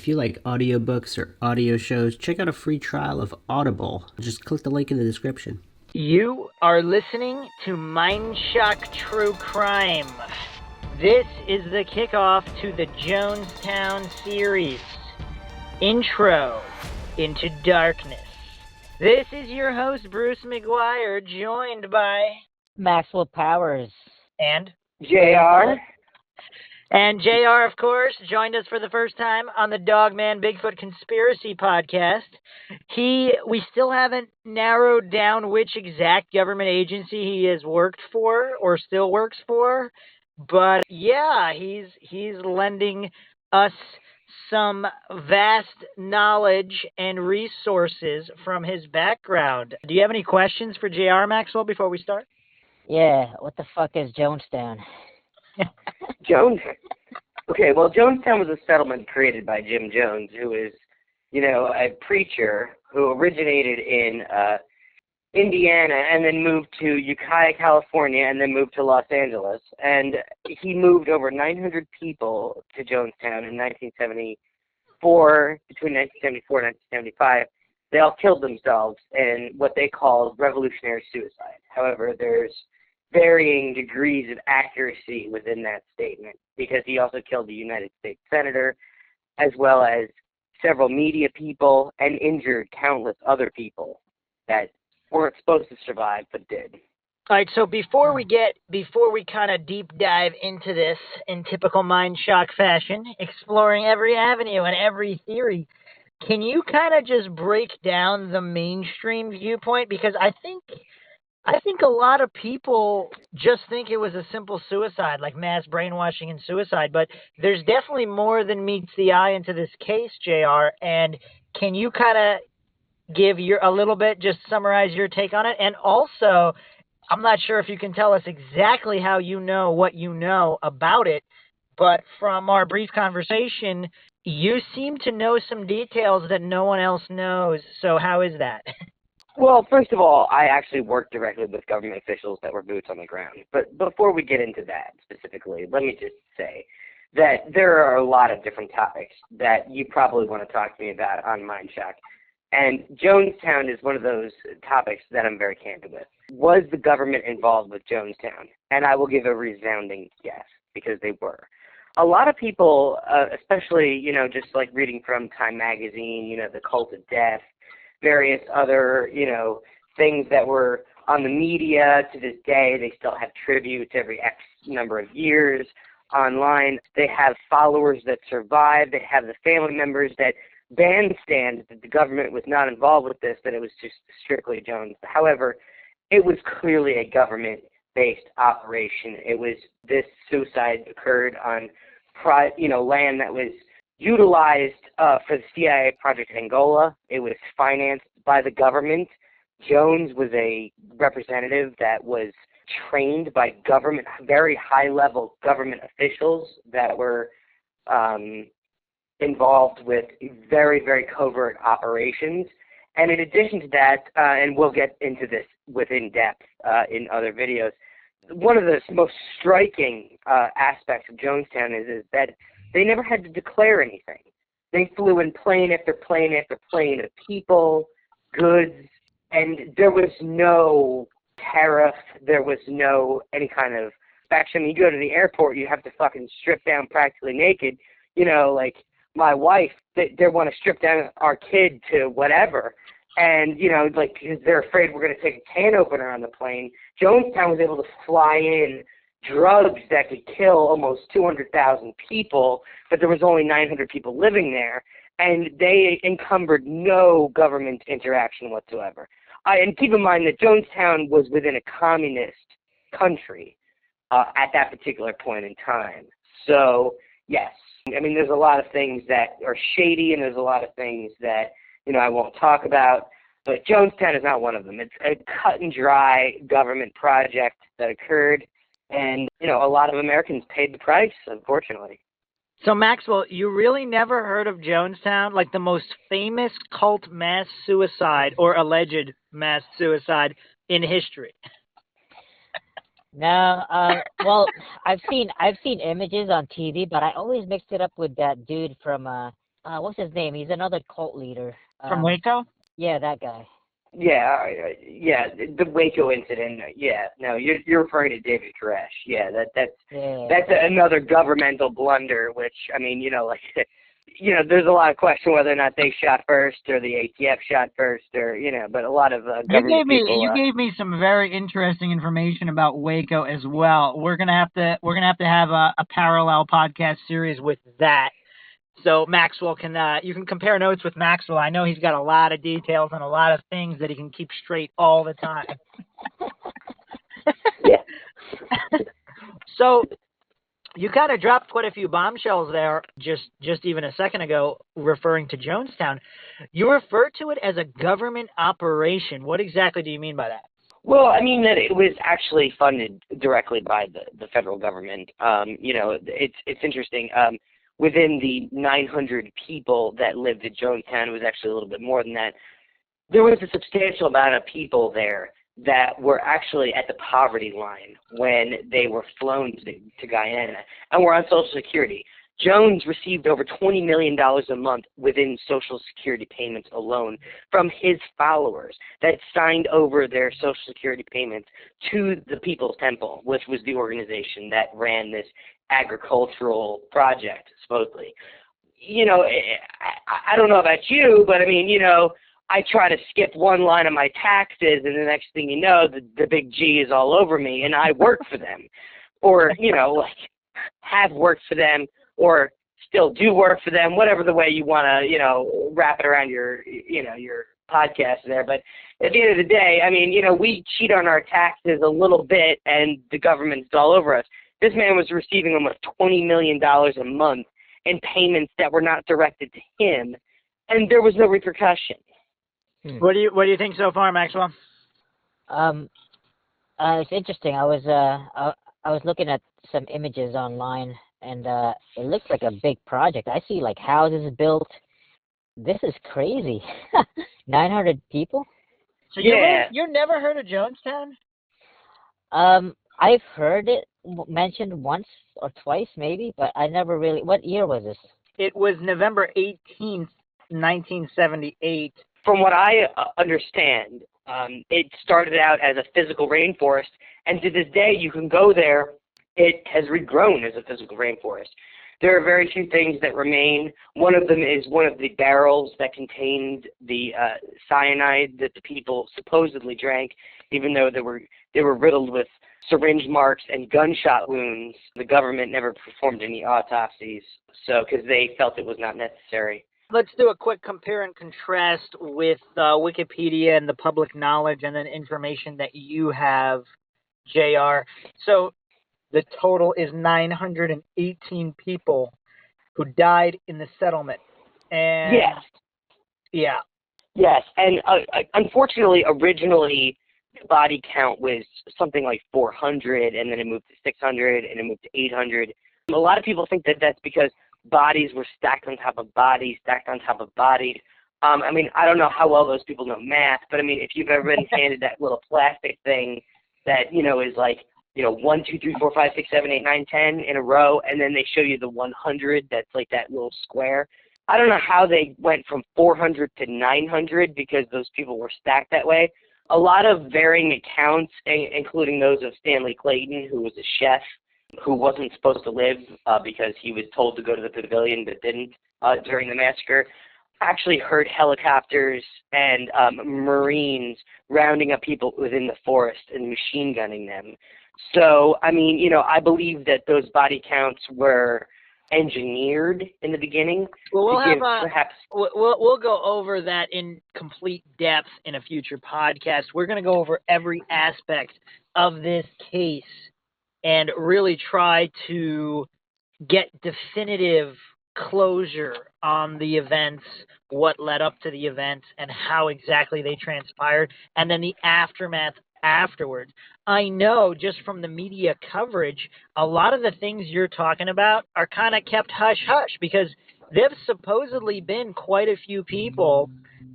If you like audiobooks or audio shows, check out a free trial of Audible. Just click the link in the description. You are listening to MINDSHOCK True Crime. This is the kickoff to the Jonestown series. Intro into Darkness. This is your host, Bruce McGuire, joined by Maxwell Powers. And JR. And JR, of course, joined us for the first time on the Dogman Bigfoot Conspiracy podcast. We still haven't narrowed down which exact government agency he has worked for or still works for, but yeah, he's lending us some vast knowledge and resources from his background. Do you have any questions for JR, Maxwell, before we start? Yeah, what the fuck is Jonestown? Okay, well, Jonestown was a settlement created by Jim Jones, who is, a preacher who originated in Indiana and then moved to Ukiah, California, and then moved to Los Angeles. And he moved over 900 people to Jonestown in 1974, between 1974 and 1975. They all killed themselves in what they called revolutionary suicide. However, there's varying degrees of accuracy within that statement, because he also killed a United States senator, as well as several media people, and injured countless other people that weren't supposed to survive but did. All right, so before we kind of deep dive into this in typical Mind Shock fashion, exploring every avenue and every theory, can you kind of just break down the mainstream viewpoint? Because I think a lot of people just think it was a simple suicide, like mass brainwashing and suicide, but there's definitely more than meets the eye into this case, JR, and can you kind of give just summarize your take on it? And also, I'm not sure if you can tell us exactly how you know what you know about it, but from our brief conversation, you seem to know some details that no one else knows, so how is that? Well, first of all, I actually worked directly with government officials that were boots on the ground. But before we get into that specifically, let me just say that there are a lot of different topics that you probably want to talk to me about on MindShock. And Jonestown is one of those topics that I'm very candid with. Was the government involved with Jonestown? And I will give a resounding yes, because they were. A lot of people, especially, just like reading from Time Magazine, the Cult of Death, various other, things that were on the media to this day. They still have tributes every X number of years online. They have followers that survive. They have the family members that bandstand that the government was not involved with this, that it was just strictly Jones. However, it was clearly a government-based operation. This suicide occurred on, land that was utilized for the CIA Project Angola. It was financed by the government. Jones was a representative that was trained by government, very high-level government officials that were involved with very, very covert operations. And in addition to that, and we'll get into this within depth in other videos, one of the most striking aspects of Jonestown is that they never had to declare anything. They flew in plane after plane after plane of people, goods, and there was no tariff. There was no any kind of inspection. You go to the airport, you have to fucking strip down practically naked. Like my wife, they want to strip down our kid to whatever. And, because they're afraid we're going to take a can opener on the plane. Jonestown was able to fly in drugs that could kill almost 200,000 people, but there was only 900 people living there, and they encumbered no government interaction whatsoever. And keep in mind that Jonestown was within a communist country at that particular point in time. So, yes, there's a lot of things that are shady, and there's a lot of things that, I won't talk about, but Jonestown is not one of them. It's a cut and dry government project that occurred. And, a lot of Americans paid the price, unfortunately. So, Maxwell, you really never heard of Jonestown, like the most famous cult mass suicide or alleged mass suicide in history? No, well, I've seen images on TV, but I always mixed it up with that dude from what's his name? He's another cult leader. From Waco? Yeah, that guy. Yeah, yeah, the Waco incident. Yeah, no, you're referring to David Koresh. Yeah, Yeah. that's another governmental blunder. Which I mean, like, there's a lot of question whether or not they shot first or the ATF shot first, or but a lot of government people. You gave me some very interesting information about Waco as well. We're gonna have to have a parallel podcast series with that. So Maxwell you can compare notes with Maxwell. I know he's got a lot of details and a lot of things that he can keep straight all the time. Yeah. So you kind of dropped quite a few bombshells there just even a second ago, referring to Jonestown. You refer to it as a government operation. What exactly do you mean by that? Well, I mean that it was actually funded directly by the federal government. It's interesting. Within the 900 people that lived at Jonestown, it was actually a little bit more than that. There was a substantial amount of people there that were actually at the poverty line when they were flown to Guyana and were on Social Security. Jones received over $20 million a month within Social Security payments alone from his followers that signed over their Social Security payments to the People's Temple, which was the organization that ran this agricultural project, supposedly. I don't know about you, but I mean, I try to skip one line of my taxes, and the next thing you know, the big G is all over me, and I work for them, or like have worked for them, or still do work for them, whatever the way you want to, wrap it around your podcast there. But at the end of the day, I mean, we cheat on our taxes a little bit, and the government's all over us. This man was receiving almost $20 million a month in payments that were not directed to him, and there was no repercussion. What do you think so far, Maxwell? It's interesting. I was looking at some images online, and it looks like a big project. I see like houses built. This is crazy. 900 people. So yeah, you never heard of Jonestown? I've heard it mentioned once or twice, maybe, but I never really. What year was this? It was November 18th, 1978. From what I understand, it started out as a physical rainforest, and to this day, you can go there. It has regrown as a physical rainforest. There are very few things that remain. One of them is one of the barrels that contained the cyanide that the people supposedly drank, even though they were riddled with syringe marks and gunshot wounds. The government never performed any autopsies, because they felt it was not necessary. Let's do a quick compare and contrast with Wikipedia and the public knowledge and then information that you have, JR. So the total is 918 people who died in the settlement. And yes. Yeah. Yes, and unfortunately, originally, the body count was something like 400, and then it moved to 600, and it moved to 800. A lot of people think that that's because bodies were stacked on top of bodies, stacked on top of bodies. I mean, I don't know how well those people know math, but I mean, if you've ever been handed that little plastic thing that, is like, 1, 2, 3, 4, 5, 6, 7, 8, 9, 10 in a row, and then they show you the 100 that's like that little square. I don't know how they went from 400 to 900 because those people were stacked that way. A lot of varying accounts, including those of Stanley Clayton, who was a chef, who wasn't supposed to live because he was told to go to the pavilion but didn't during the massacre, actually heard helicopters and Marines rounding up people within the forest and machine gunning them. So, I mean, I believe that those body counts were engineered in the beginning. Well, we'll we'll go over that in complete depth in a future podcast. We're going to go over every aspect of this case and really try to get definitive closure on the events, what led up to the events, and how exactly they transpired, and then the aftermath afterwards. I know just from the media coverage, a lot of the things you're talking about are kind of kept hush-hush because there've supposedly been quite a few people,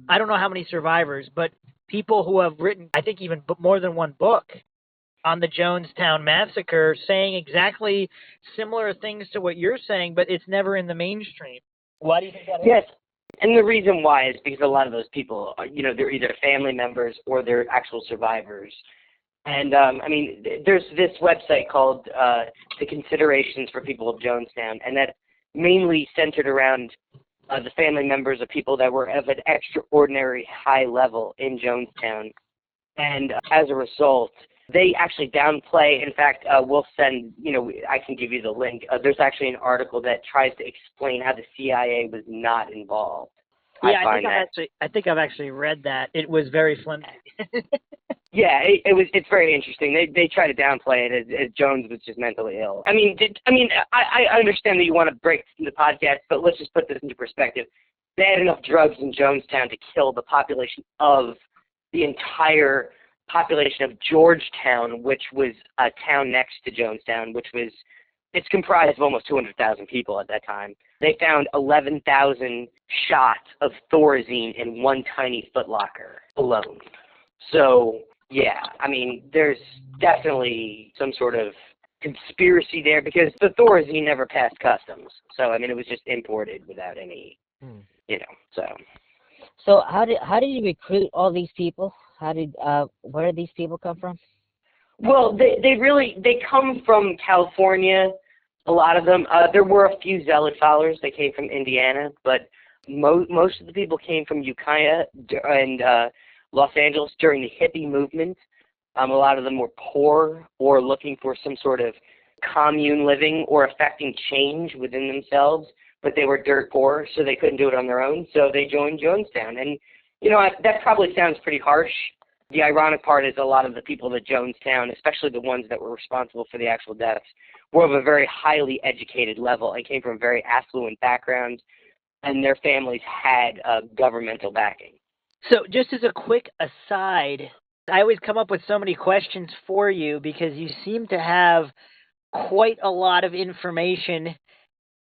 I don't know how many survivors, but people who have written, I think even more than one book on the Jonestown massacre saying exactly similar things to what you're saying, but it's never in the mainstream. Why do you think that is? Yes, and the reason why is because a lot of those people, they're either family members or they're actual survivors. And, there's this website called The Considerations for People of Jonestown, and that's mainly centered around the family members of people that were of an extraordinary high level in Jonestown. And as a result, they actually downplay. In fact, we'll send, I can give you the link. There's actually an article that tries to explain how the CIA was not involved. Yeah, I think I've actually read that. It was very flimsy. Yeah, it's very interesting. They try to downplay it as Jones was just mentally ill. I understand that you want to break the podcast, but let's just put this into perspective. They had enough drugs in Jonestown to kill the population of the entire population of Georgetown, which was a town next to Jonestown, it's comprised of almost 200,000 people at that time. They found 11,000 shots of Thorazine in one tiny footlocker alone. So, yeah, there's definitely some sort of conspiracy there because the Thorazine never passed customs. So, it was just imported without any, so. So how did you recruit all these people? Where did these people come from? Well, they come from California, a lot of them. There were a few zealot followers that came from Indiana, but most of the people came from Ukiah and Los Angeles during the hippie movement. A lot of them were poor or looking for some sort of commune living or affecting change within themselves, but they were dirt poor, so they couldn't do it on their own, so they joined Jonestown. And, that probably sounds pretty harsh. The ironic part is a lot of the people at Jonestown, especially the ones that were responsible for the actual deaths, were of a very highly educated level and came from very affluent backgrounds, and their families had governmental backing. So just as a quick aside, I always come up with so many questions for you because you seem to have quite a lot of information.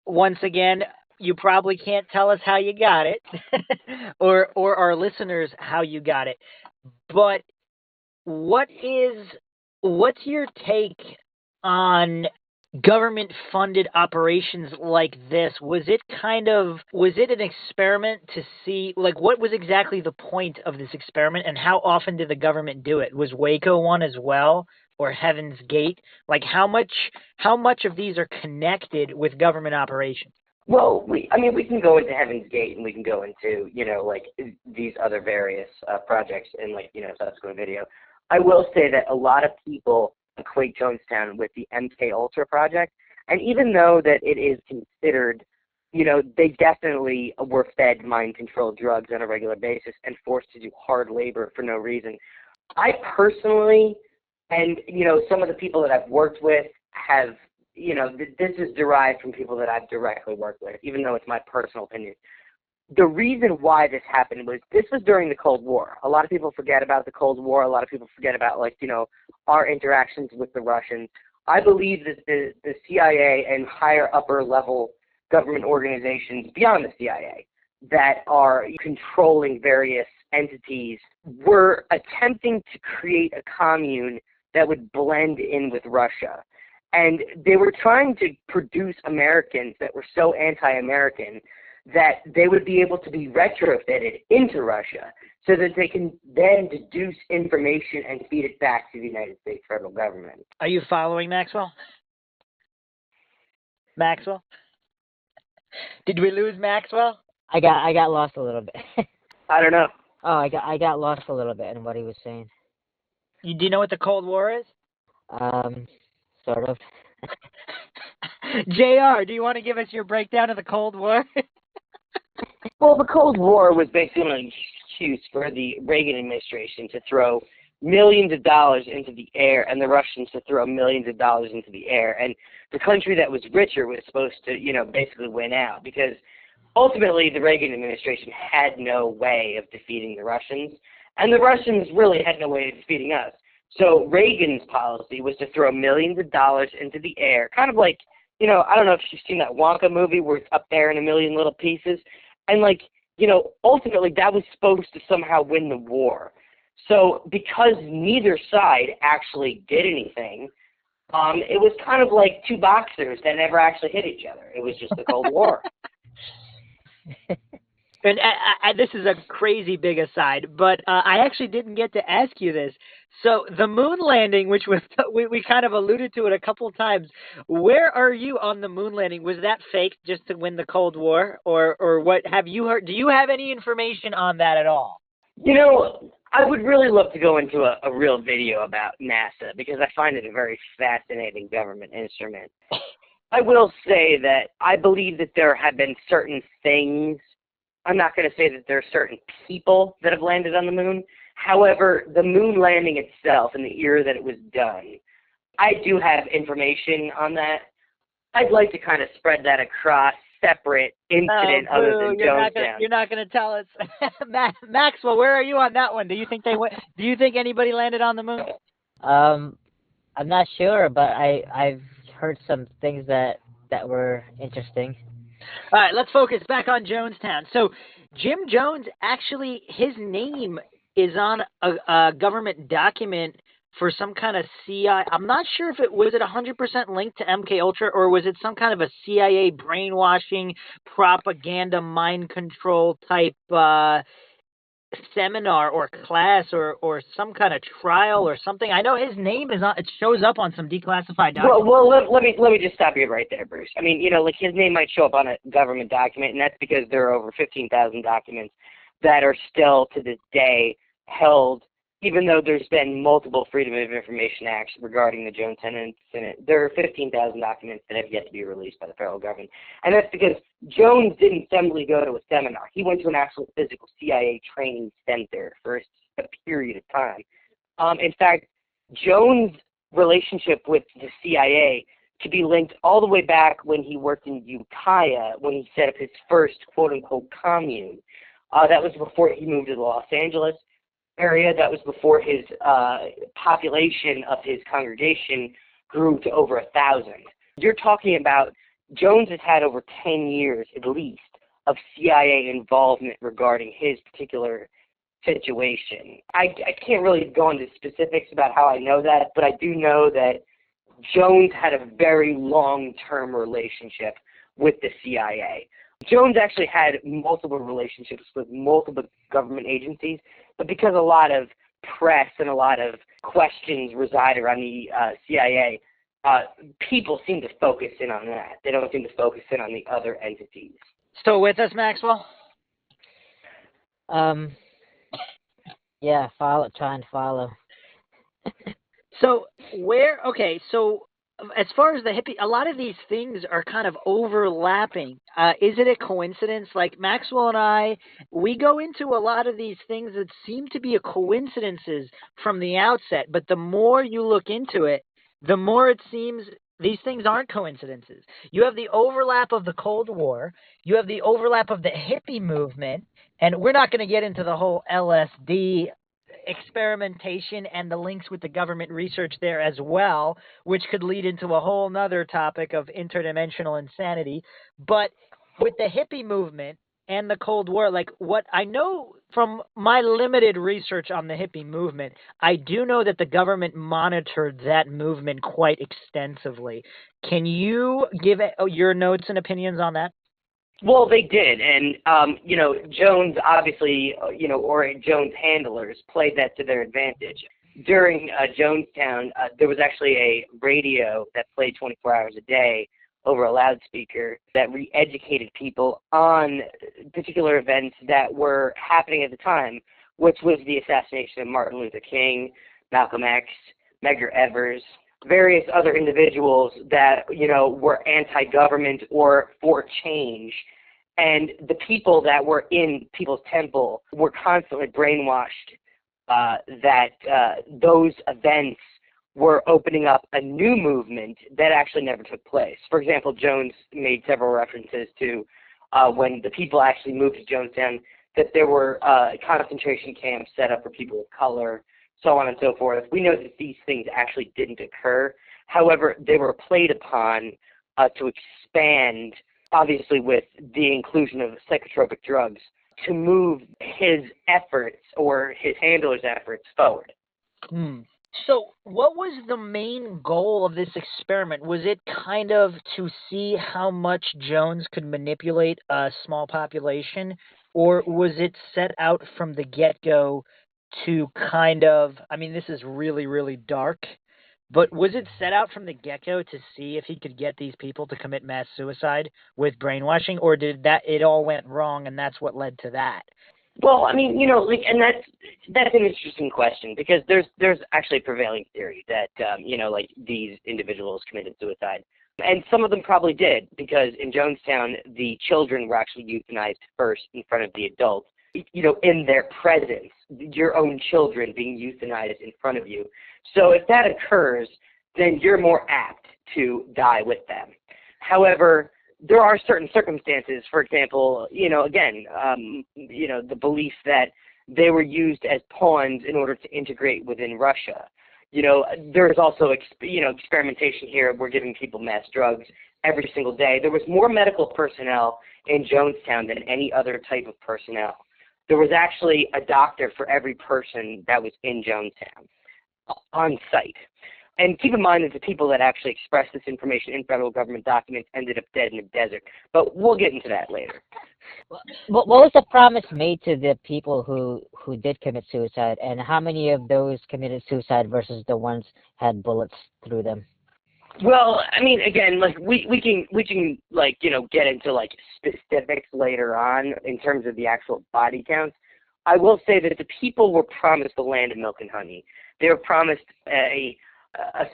Once again, you probably can't tell us how you got it or our listeners how you got it. But what's your take on government-funded operations like this? Was it an experiment to see, what was exactly the point of this experiment, and how often did the government do it? Was Waco one as well, or Heaven's Gate? How much of these are connected with government operations? Well, we can go into Heaven's Gate and we can go into, these other various projects in, subsequent video. I will say that a lot of people equate Jonestown with the MK Ultra project, and even though that it is considered, they definitely were fed mind-controlled drugs on a regular basis and forced to do hard labor for no reason. I personally, and, some of the people that I've worked with have, this is derived from people that I've directly worked with, even though it's my personal opinion. The reason why this happened was this was during the Cold War. A lot of people forget about the Cold War. A lot of people forget about, our interactions with the Russians. I believe that the CIA and higher upper level government organizations beyond the CIA that are controlling various entities were attempting to create a commune that would blend in with Russia. And they were trying to produce Americans that were so anti-American that they would be able to be retrofitted into Russia so that they can then deduce information and feed it back to the United States federal government. Are you following, Maxwell? Maxwell? Did we lose Maxwell? I got lost a little bit. I don't know. Oh, I got lost a little bit in what he was saying. Do you know what the Cold War is? Sort of. JR, do you want to give us your breakdown of the Cold War? Well, the Cold War was basically an excuse for the Reagan administration to throw millions of dollars into the air and the Russians to throw millions of dollars into the air. And the country that was richer was supposed to, basically win out because ultimately the Reagan administration had no way of defeating the Russians, and the Russians really had no way of defeating us. So Reagan's policy was to throw millions of dollars into the air, kind of like, I don't know if you've seen that Wonka movie where it's up there in a million little pieces. And ultimately that was supposed to somehow win the war. So because neither side actually did anything, it was kind of like two boxers that never actually hit each other. It was just the Cold War. And this is a crazy big aside, but I actually didn't get to ask you this. So the moon landing, which was we kind of alluded to it a couple of times. Where are you on the moon landing? Was that fake just to win the Cold War, or what? Have you heard? Do you have any information on that at all? You know, I would really love to go into a real video about NASA because I find it a very fascinating government instrument. I will say that I believe that there have been certain things. I'm not going to say that there are certain people that have landed on the moon. However, the moon landing itself and the year that it was done, I do have information on that. I'd like to kind of spread that across separate incident Oh, other boo! than You're Jonestown. not gonna tell us, Maxwell. Where are you on that one? Do you think they went? Do you think anybody landed on the moon? I'm not sure, but I've heard some things that were interesting. All right, let's focus back on Jonestown. So, Jim Jones actually, his name is on a government document for some kind of CIA. I'm not sure if it was it 100% linked to MK Ultra or was it some kind of a CIA brainwashing, propaganda, mind control type seminar or class or some kind of trial or something. I know his name is on. It shows up on some declassified documents. Let me just stop you right there, Bruce. I mean, you know, like his name might show up on a government document, and that's because there are over 15,000 documents that are still to this day held, even though there's been multiple Freedom of Information Acts regarding the Jonestown incident. There are 15,000 documents that have yet to be released by the federal government, and that's because Jones didn't simply go to a seminar. He went to an actual physical CIA training center for a period of time. In fact, Jones' relationship with the CIA could be linked all the way back when he worked in Ukiah, when he set up his first quote-unquote commune. That was before he moved to the Los Angeles area. That was before his population of his congregation grew to over 1,000. You're talking about Jones has had over 10 years at least of CIA involvement regarding his particular situation. I can't really go into specifics about how I know that, but I do know that Jones had a very long-term relationship with the CIA. Jones actually had multiple relationships with multiple government agencies, but because a lot of press and a lot of questions reside around the CIA, people seem to focus in on that. They don't seem to focus in on the other entities. Still with us, Maxwell? Yeah, trying to follow. So so as far as the hippie, a lot of these things are kind of overlapping. Is it a coincidence? Like Maxwell and I, we go into a lot of these things that seem to be a coincidences from the outset, but the more you look into it, the more it seems these things aren't coincidences. You have the overlap of the Cold War, you have the overlap of the hippie movement, and we're not going to get into the whole LSD experimentation and the links with the government research there as well, which could lead into a whole nother topic of interdimensional insanity. But with the hippie movement and the Cold War, like what I know from my limited research on the hippie movement, I do know that the government monitored that movement quite extensively. Can you give your notes and opinions on that? Well, they did, and you know, Jones obviously, or Jones' handlers played that to their advantage. During Jonestown, there was actually a radio that played 24 hours a day over a loudspeaker that re-educated people on particular events that were happening at the time, which was the assassination of Martin Luther King, Malcolm X, Medgar Evers, various other individuals that, were anti-government or for change. And the people that were in People's Temple were constantly brainwashed that those events were opening up a new movement that actually never took place. For example, Jones made several references to when the people actually moved to Jonestown, that there were concentration camps set up for people of color, so on and so forth. We know that these things actually didn't occur. However, they were played upon to expand, obviously with the inclusion of psychotropic drugs, to move his efforts or his handler's efforts forward. So, what was the main goal of this experiment? Was it kind of to see how much Jones could manipulate a small population, or was it set out from the get-go to kind of, I mean, this is really, really dark, but was it set out from the get-go to see if he could get these people to commit mass suicide with brainwashing, or did that it all went wrong and that's what led to that? Well, I mean, like, and that's an interesting question because there's actually a prevailing theory that like these individuals committed suicide, and some of them probably did because in Jonestown the children were actually euthanized first in front of the adults, in their presence, your own children being euthanized in front of you. So if that occurs, then you're more apt to die with them. However, there are certain circumstances, for example, again, the belief that they were used as pawns in order to integrate within Russia. There's also, experimentation here. We're giving people mass drugs every single day. There was more medical personnel in Jonestown than any other type of personnel. There was actually a doctor for every person that was in Jonestown on site. And keep in mind that the people that actually expressed this information in federal government documents ended up dead in the desert. But we'll get into that later. What was the promise made to the people who did commit suicide, and how many of those committed suicide versus the ones had bullets through them? Well, I mean, again, like we can like get into like specifics later on in terms of the actual body counts. I will say that the people were promised the land of milk and honey. They were promised a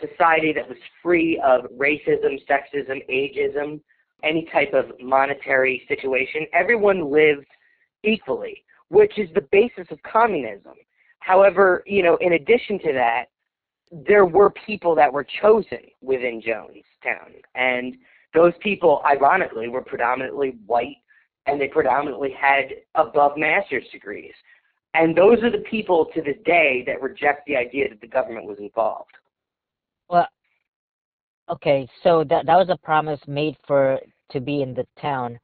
society that was free of racism, sexism, ageism, any type of monetary situation. Everyone lived equally, which is the basis of communism. However, in addition to that, there were people that were chosen within Jonestown, and those people, ironically, were predominantly white, and they predominantly had above master's degrees. And those are the people to this day that reject the idea that the government was involved. Well, okay, so that was a promise made to be in the town.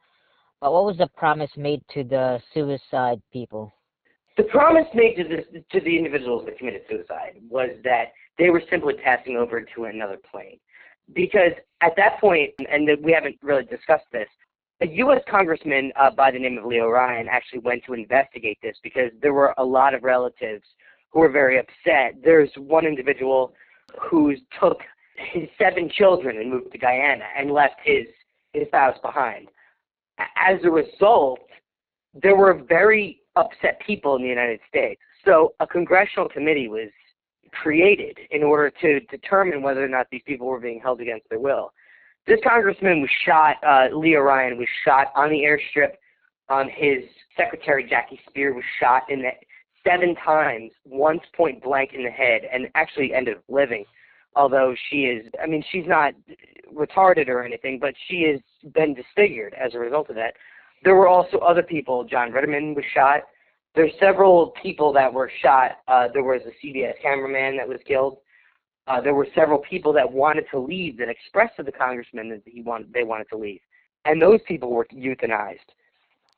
But what was the promise made to the suicide people? The promise made to the individuals that committed suicide was that they were simply passing over to another plane. Because at that point, and we haven't really discussed this, a U.S. congressman by the name of Leo Ryan actually went to investigate this because there were a lot of relatives who were very upset. There's one individual who took his 7 children and moved to Guyana and left his spouse behind. As a result, there were very upset people in the United States. So a congressional committee was created in order to determine whether or not these people were being held against their will. This congressman was shot, Leo Ryan was shot on the airstrip. His secretary, Jackie Spear, was shot in the 7 times, once point blank in the head, and actually ended up living. Although she's not retarded or anything, but she has been disfigured as a result of that. There were also other people. John Ritterman was shot. There's several people that were shot. There was a CBS cameraman that was killed. There were several people that wanted to leave that expressed to the congressman that they wanted to leave. And those people were euthanized.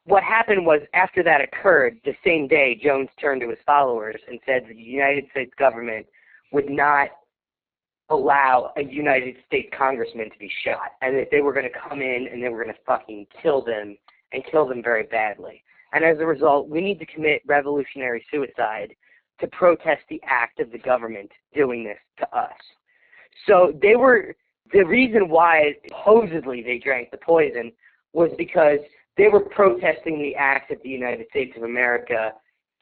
What happened was, after that occurred, the same day, Jones turned to his followers and said that the United States government would not allow a United States congressman to be shot, and that they were going to come in and they were going to fucking kill them, and kill them very badly. And as a result, we need to commit revolutionary suicide to protest the act of the government doing this to us. So the reason why supposedly they drank the poison was because they were protesting the act of the United States of America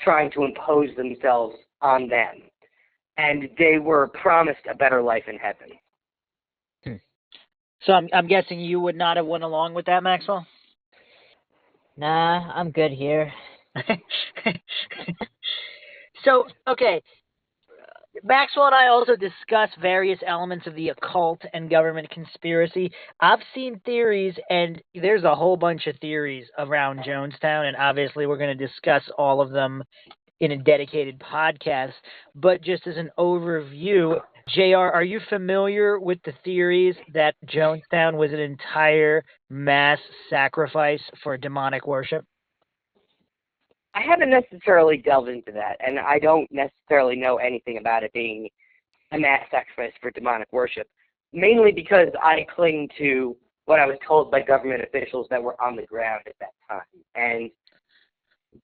trying to impose themselves on them. And they were promised a better life in heaven. So I'm guessing you would not have went along with that, Maxwell? Nah, I'm good here. So, okay, Maxwell and I also discuss various elements of the occult and government conspiracy. I've seen theories, and there's a whole bunch of theories around Jonestown, and obviously we're going to discuss all of them in a dedicated podcast. But just as an overview, JR, are you familiar with the theories that Jonestown was an entire mass sacrifice for demonic worship? I haven't necessarily delved into that, and I don't necessarily know anything about it being a mass sacrifice for demonic worship, mainly because I cling to what I was told by government officials that were on the ground at that time. And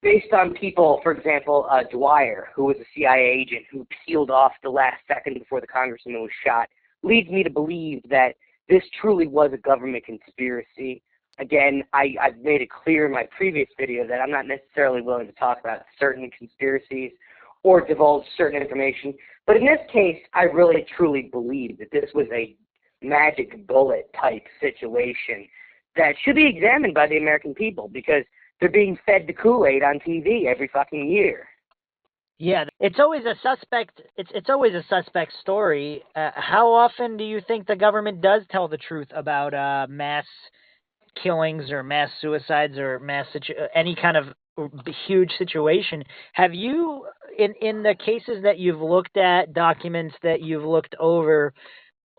based on people, for example, Dwyer, who was a CIA agent who peeled off the last second before the congressman was shot, leads me to believe that this truly was a government conspiracy. Again, I've made it clear in my previous video that I'm not necessarily willing to talk about certain conspiracies or divulge certain information. But in this case, I really truly believe that this was a magic bullet type situation that should be examined by the American people, because they're being fed the Kool-Aid on TV every fucking year. Yeah, it's always a suspect. It's always a suspect story. How often do you think the government does tell the truth about mass killings or mass suicides or any kind of huge situation? Have you, in the cases that you've looked at, documents that you've looked over,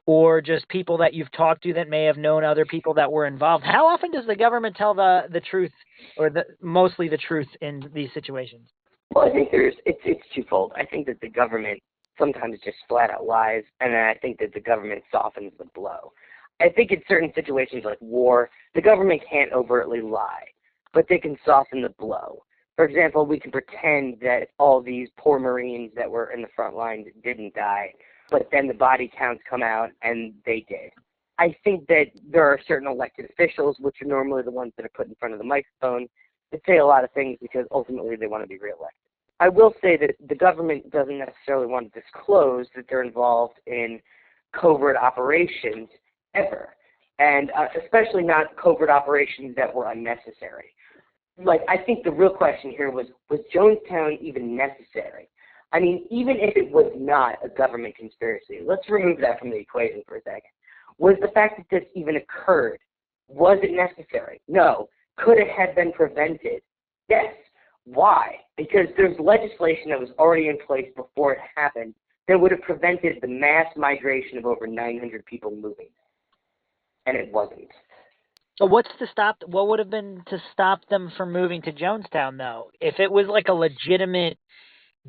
or just people that you've talked to that may have known other people that were involved, how often does the government tell the truth, or mostly the truth in these situations? Well, I think it's twofold. I think that the government sometimes just flat out lies, and then I think that the government softens the blow. I think in certain situations like war, the government can't overtly lie, but they can soften the blow. For example, we can pretend that all these poor Marines that were in the front lines didn't die, but then the body counts come out and they did. I think that there are certain elected officials, which are normally the ones that are put in front of the microphone, that say a lot of things because ultimately they want to be reelected. I will say that the government doesn't necessarily want to disclose that they're involved in covert operations ever, and especially not covert operations that were unnecessary. Like, I think the real question here was Jonestown even necessary? I mean, even if it was not a government conspiracy, let's remove that from the equation for a second. Was the fact that this even occurred, was it necessary? No. Could it have been prevented? Yes. Why? Because there's legislation that was already in place before it happened that would have prevented the mass migration of over 900 people moving. And it wasn't. So what would have been to stop them from moving to Jonestown, though? If it was like a legitimate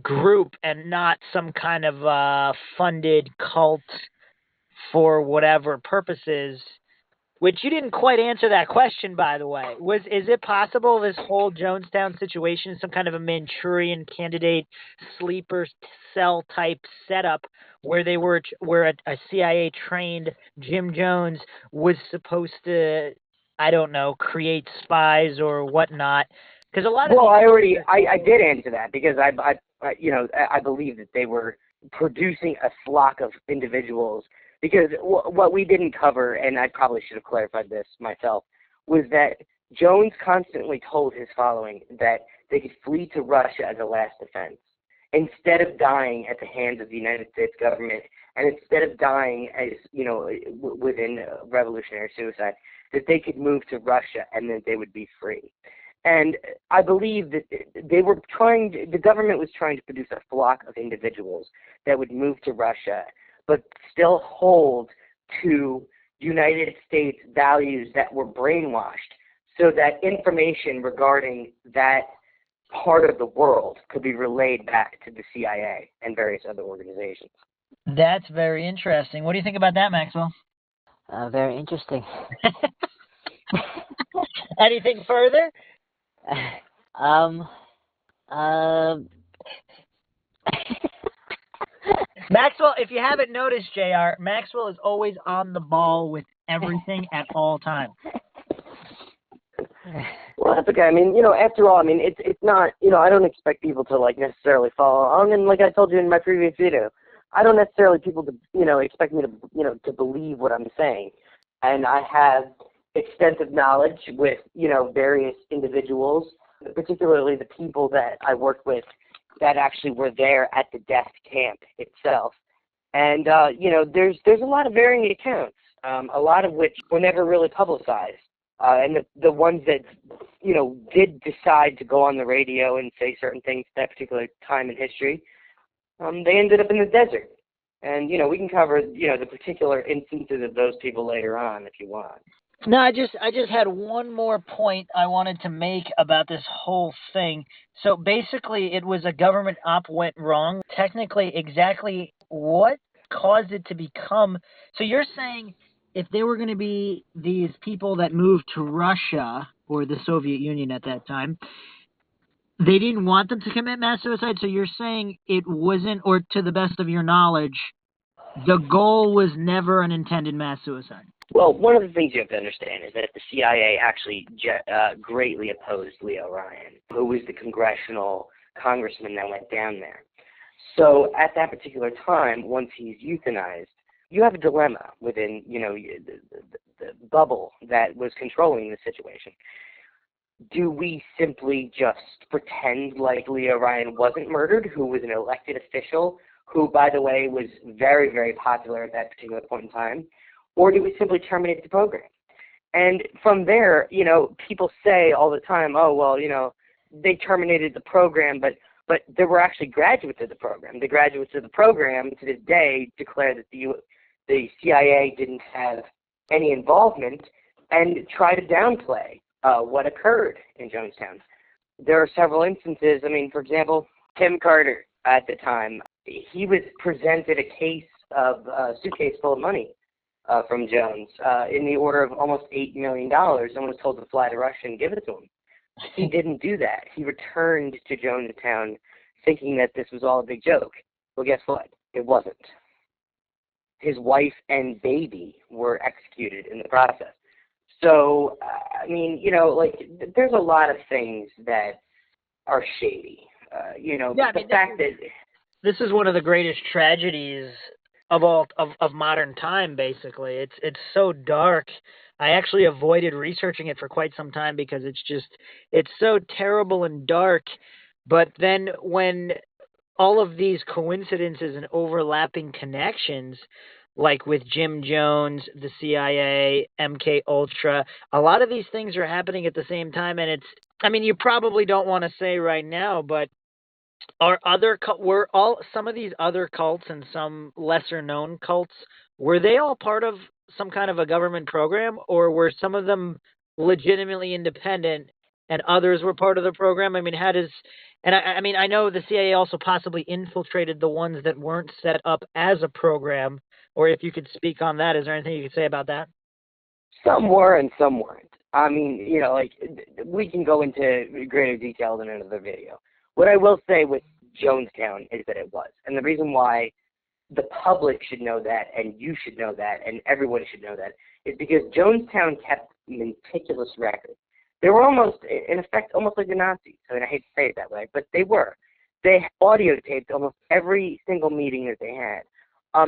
group and not some kind of funded cult for whatever purposes, which you didn't quite answer that question, by the way. Is it possible this whole Jonestown situation is some kind of a Manchurian Candidate sleeper cell type setup where a CIA trained Jim Jones was supposed to, I don't know, create spies or whatnot? Because a lot of I did answer that, because I believe that they were producing a flock of individuals. Because what we didn't cover, and I probably should have clarified this myself, was that Jones constantly told his following that they could flee to Russia as a last defense, instead of dying at the hands of the United States government, and instead of dying as, within revolutionary suicide, that they could move to Russia and then they would be free. And I believe that the government was trying to produce a flock of individuals that would move to Russia, but still hold to United States values that were brainwashed, so that information regarding that part of the world could be relayed back to the CIA and various other organizations. That's very interesting. What do you think about that, Maxwell? Very interesting. Anything further? Maxwell, if you haven't noticed, JR, Maxwell is always on the ball with everything at all times. Well, that's okay. I mean, after all, I mean, it's not, I don't expect people to, necessarily follow along. And like I told you in my previous video, I don't necessarily people to, expect me to, to believe what I'm saying. And I have extensive knowledge with, various individuals, particularly the people that I worked with that actually were there at the death camp itself. And, there's a lot of varying accounts, a lot of which were never really publicized. And the ones that, did decide to go on the radio and say certain things at that particular time in history, they ended up in the desert. And, we can cover, the particular instances of those people later on if you want. No, I just had one more point I wanted to make about this whole thing. So basically, it was a government op went wrong. Technically, exactly what caused it to become? So you're saying if they were going to be these people that moved to Russia or the Soviet Union at that time, they didn't want them to commit mass suicide. So you're saying it wasn't, or to the best of your knowledge, the goal was never an intended mass suicide. Well, one of the things you have to understand is that the CIA actually greatly opposed Leo Ryan, who was the congressional congressman that went down there. So at that particular time, once he's euthanized, you have a dilemma within, the bubble that was controlling the situation. Do we simply just pretend like Leo Ryan wasn't murdered, who was an elected official, who, by the way, was very, very popular at that particular point in time? Or do we simply terminate the program? And from there, people say all the time, oh, well, they terminated the program, but there were actually graduates of the program. The graduates of the program to this day declare that the CIA didn't have any involvement and try to downplay what occurred in Jonestown. There are several instances. I mean, for example, Tim Carter at the time, he was presented a case of a suitcase full of money from Jones in the order of almost $8 million and was told to fly to Russia and give it to him. He didn't do that. He returned to Jonestown thinking that this was all a big joke. Well, guess what? It wasn't. His wife and baby were executed in the process. So, there's a lot of things that are shady. The fact that this is one of the greatest tragedies of modern time. Basically, it's so dark. I actually avoided researching it for quite some time because it's so terrible and dark. But then when all of these coincidences and overlapping connections, like with Jim Jones, the CIA, MK Ultra, a lot of these things are happening at the same time, and you probably don't want to say right now, but were some of these other cults and some lesser known cults, were they all part of some kind of a government program, or were some of them legitimately independent and others were part of the program? I know the CIA also possibly infiltrated the ones that weren't set up as a program, or if you could speak on that, is there anything you could say about that? some were and some weren't. I mean, we can go into greater detail in another video. What I will say with Jonestown is that it was. And the reason why the public should know that, and you should know that, and everyone should know that, is because Jonestown kept meticulous records. They were almost, in effect, almost like the Nazis. I mean, I hate to say it that way, but they were. They audio taped almost every single meeting that they had.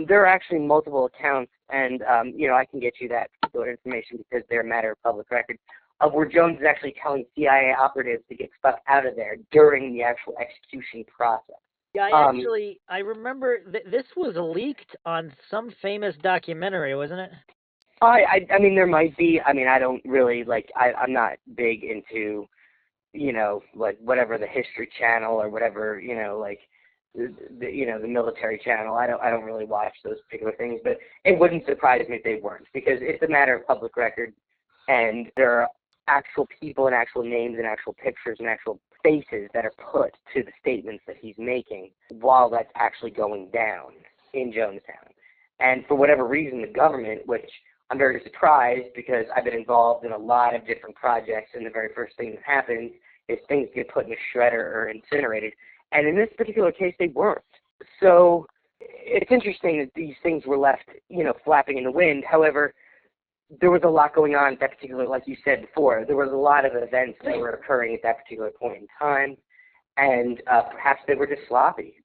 There are actually multiple accounts, and, I can get you that particular information because they're a matter of public record, of where Jones is actually telling CIA operatives to get stuff out of there during the actual execution process. Yeah, I remember this was leaked on some famous documentary, wasn't it? I mean, there might be. I mean, I don't really, I'm not big into, whatever the History Channel or whatever, the military channel. I don't really watch those particular things, but it wouldn't surprise me if they weren't, because it's a matter of public record, and there are actual people and actual names and actual pictures and actual faces that are put to the statements that he's making while that's actually going down in Jonestown. And for whatever reason, the government, which I'm very surprised because I've been involved in a lot of different projects, and the very first thing that happens is things get put in a shredder or incinerated. And in this particular case, they weren't. So it's interesting that these things were left, flapping in the wind. However, there was a lot going on at that particular, like you said before, there was a lot of events that were occurring at that particular point in time, and perhaps they were just sloppy.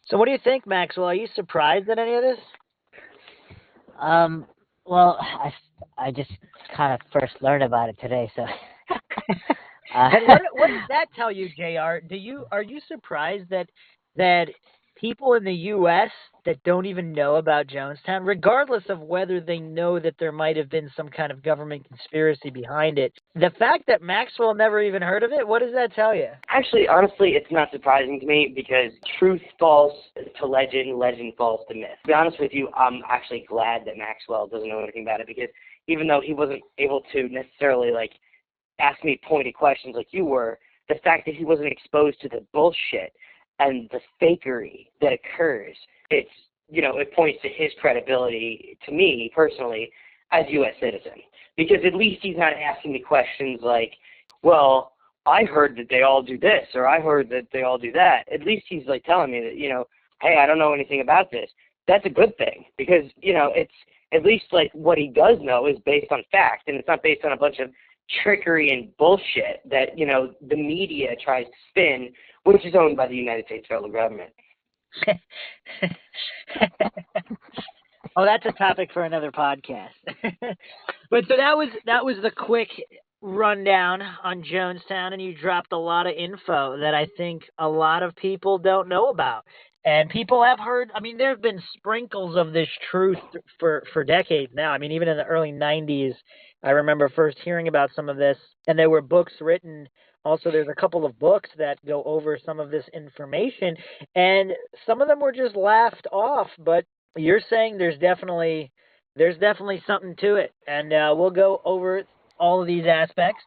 So what do you think, Maxwell? Are you surprised at any of this? Well, I just kind of first learned about it today, so. And what does that tell you, JR? Are you surprised that people in the U.S. that don't even know about Jonestown, regardless of whether they know that there might have been some kind of government conspiracy behind it, the fact that Maxwell never even heard of it, what does that tell you? Actually, honestly, it's not surprising to me, because truth falls to legend, legend falls to myth. To be honest with you, I'm actually glad that Maxwell doesn't know anything about it, because even though he wasn't able to necessarily, ask me pointed questions like you were, the fact that he wasn't exposed to the bullshit and the fakery that occurs, it's it points to his credibility, to me personally, as U.S. citizen. Because at least he's not asking me questions like, well, I heard that they all do this, or I heard that they all do that. At least he's like telling me that, hey, I don't know anything about this. That's a good thing, because, it's at least like what he does know is based on fact, and it's not based on a bunch of trickery and bullshit that, the media tries to spin, which is owned by the United States federal government. Oh, that's a topic for another podcast. But so that was the quick rundown on Jonestown, and you dropped a lot of info that I think a lot of people don't know about. And people have heard, there have been sprinkles of this truth for decades now. Even in the early 90s, I remember first hearing about some of this, and there were books written. Also, there's a couple of books that go over some of this information, and some of them were just laughed off, but you're saying there's definitely something to it, and we'll go over all of these aspects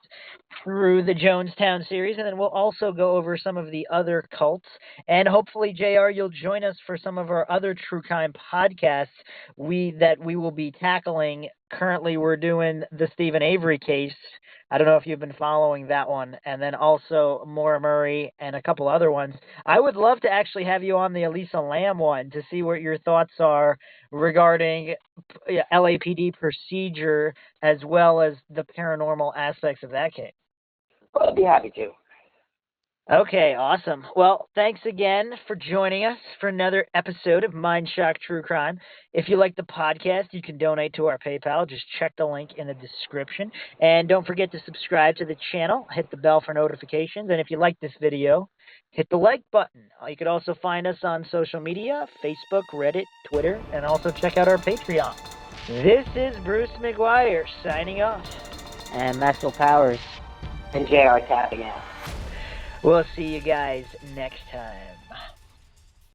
through the Jonestown series, and then we'll also go over some of the other cults, and hopefully, JR, you'll join us for some of our other true crime podcasts that we will be tackling. Currently, we're doing the Stephen Avery case. I don't know if you've been following that one, and then also Maura Murray and a couple other ones. I would love to actually have you on the Elisa Lam one to see what your thoughts are regarding LAPD procedure as well as the paranormal aspects of that case. Well, I'd be happy to. Okay, awesome. Well, thanks again for joining us for another episode of MindShock True Crime. If you like the podcast, you can donate to our PayPal. Just check the link in the description. And don't forget to subscribe to the channel. Hit the bell for notifications. And if you like this video, hit the like button. You could also find us on social media, Facebook, Reddit, Twitter, and also check out our Patreon. This is Bruce McGuire signing off. And Maxwell Powers. And JR tapping out. We'll see you guys next time.